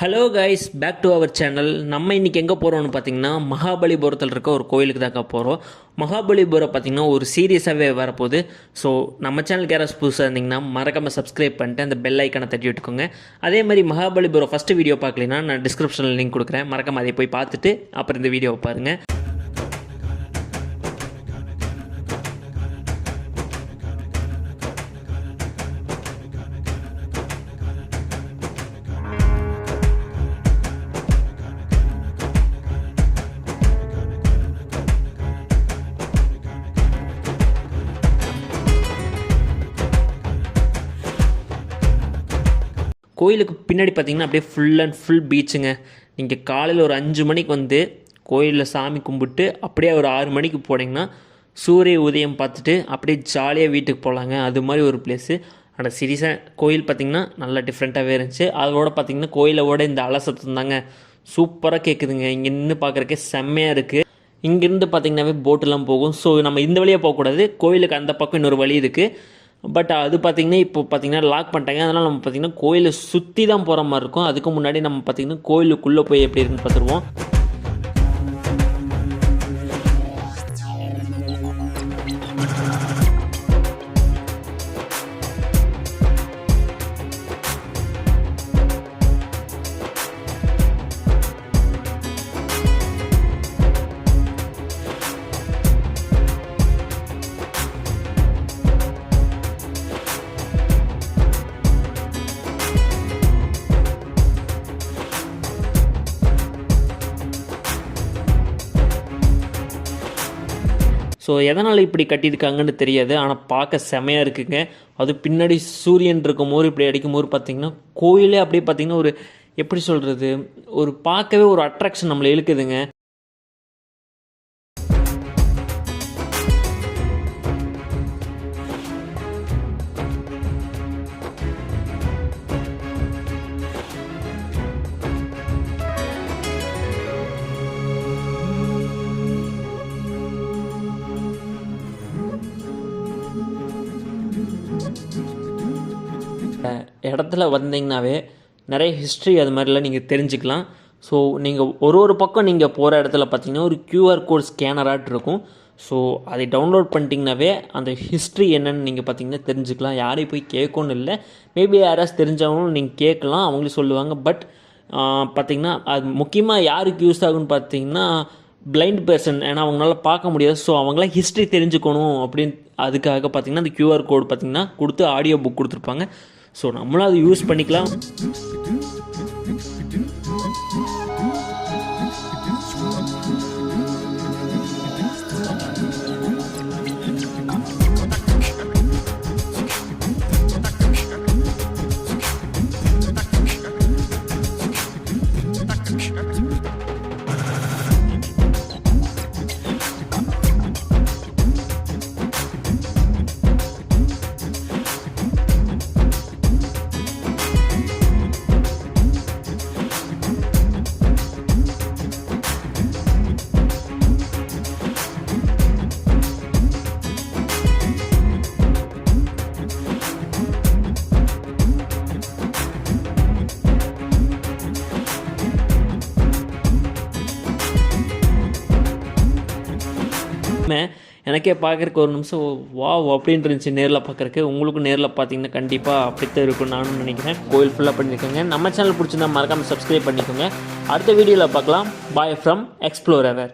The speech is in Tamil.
Hello guys, back to our channel. நம்ம இன்றைக்கி எங்கே போகிறோம்னு பார்த்தீங்கன்னா மகாபலிபுரத்தில் இருக்க ஒரு கோயிலுக்கு தாக்கா போகிறோம். மகாபலிபுரம் பார்த்திங்கன்னா ஒரு சீரியஸாகவே வரப்போகுது. ஸோ நம்ம சேனலுக்கு யாராவது புதுசாக இருந்திங்கன்னா மறக்காமல் சப்ஸ்கிரைப் பண்ணிட்டு அந்த பெல் ஐக்கனை தட்டி விட்டுக்கோங்க. அதே மாதிரி மகாபலிபுரம் ஃபஸ்ட்டு வீடியோ பார்க்கலன்னா நான் டிஸ்கிரிப்ஷனில் லிங்க் கொடுக்குறேன். மறக்காமல் அதை போய் பார்த்துட்டு அப்புறம் இந்த வீடியோவை பாருங்கள். கோயிலுக்கு பின்னாடி பார்த்திங்கன்னா அப்படியே ஃபுல் அண்ட் ஃபுல் பீச்சுங்க. நீங்கள் காலையில் ஒரு 5 மணிக்கு வந்து கோயிலில் சாமி கும்பிட்டு அப்படியே ஒரு 6 மணிக்கு போனீங்கன்னா சூரிய உதயம் பார்த்துட்டு அப்படியே ஜாலியாக வீட்டுக்கு போகலாங்க. அது மாதிரி ஒரு பிளேஸு. ஆனால் சீரியஸாக கோயில் பார்த்திங்கன்னா நல்லா டிஃப்ரெண்ட்டாகவே இருந்துச்சு. அதோட பார்த்திங்கன்னா கோயிலோட இந்த அலசத்தம் தாங்க சூப்பராக கேட்குதுங்க. இங்கே நின்று பார்க்குறக்கே செம்மையாக இருக்குது. இங்கேருந்து பார்த்திங்கன்னாவே போட்டெல்லாம் போகும். ஸோ நம்ம இந்த வழியாக போகக்கூடாது, கோயிலுக்கு அந்த பக்கம் இன்னொரு வழி இருக்குது. பட் அது பார்த்திங்கன்னா இப்போ பார்த்திங்கன்னா லாக் பண்ணிட்டாங்க. அதனால் நம்ம பார்த்திங்கன்னா கோயிலை சுற்றி தான் போகிற மாதிரி இருக்கும். அதுக்கு முன்னாடி நம்ம பார்த்திங்கன்னா கோயிலுக்குள்ளே போய் எப்படி இருக்குன்னு பார்த்துருவோம். ஸோ எதனால் இப்படி கட்டியிருக்காங்கன்னு தெரியாது, ஆனால் பார்க்க செமையாக இருக்குங்க. அது பின்னாடி சூரியன் இருக்கும்போது இப்படி அடிக்கும்போது பார்த்திங்கன்னா கோயிலே அப்படியே பார்த்திங்கன்னா ஒரு எப்படி சொல்கிறது, ஒரு பார்க்கவே ஒரு அட்ராக்ஷன் நம்மளை இழுக்குதுங்க. இடத்துல வந்தீங்கன்னாவே நிறைய ஹிஸ்ட்ரி அது மாதிரிலாம் நீங்கள் தெரிஞ்சுக்கலாம். ஸோ நீங்கள் ஒரு பக்கம் நீங்கள் போகிற இடத்துல பார்த்தீங்கன்னா ஒரு QR கோட் ஸ்கேனராட் இருக்கும். ஸோ அதை டவுன்லோட் பண்ணிட்டீங்கன்னாவே அந்த ஹிஸ்ட்ரி என்னென்னு நீங்கள் பார்த்தீங்கன்னா தெரிஞ்சுக்கலாம். யாரையும் போய் கேட்கணும் இல்லை, மேபி யாராச்சும் தெரிஞ்சவங்களும் நீங்கள் கேட்கலாம், அவங்களே சொல்லுவாங்க. பட் பார்த்திங்கன்னா அது முக்கியமாக யாருக்கு யூஸ் ஆகுன்னு பார்த்தீங்கன்னா பிளைண்ட் பர்சன், ஏன்னா அவங்களால பார்க்க முடியாது. ஸோ அவங்களாம் ஹிஸ்ட்ரி தெரிஞ்சுக்கணும் அப்படின்னு அதுக்காக பார்த்திங்கன்னா அந்த QR கோட் பார்த்திங்கன்னா கொடுத்து ஆடியோ புக் கொடுத்துருப்பாங்க. ஸோ நம்மளும் அதை யூஸ் பண்ணிக்கலாம். எனக்கே பார்க்குறக்கு ஒரு நிமிஷம் வாவ் அப்படின்னு இருந்துச்சு நேரில் பார்க்குறக்கு. உங்களுக்கும் நேரில் பார்த்தீங்கன்னா கண்டிப்பாக அப்படித்தான் இருக்கும்னு நானும் நினைக்கிறேன். கோயில் ஃபுல்லாக பண்ணியிருக்கேங்க. நம்ம சேனல் பிடிச்சிருந்தா மறக்காமல் சப்ஸ்கிரைப் பண்ணிக்கோங்க. அடுத்த வீடியோவில் பார்க்கலாம். Bye from explorer.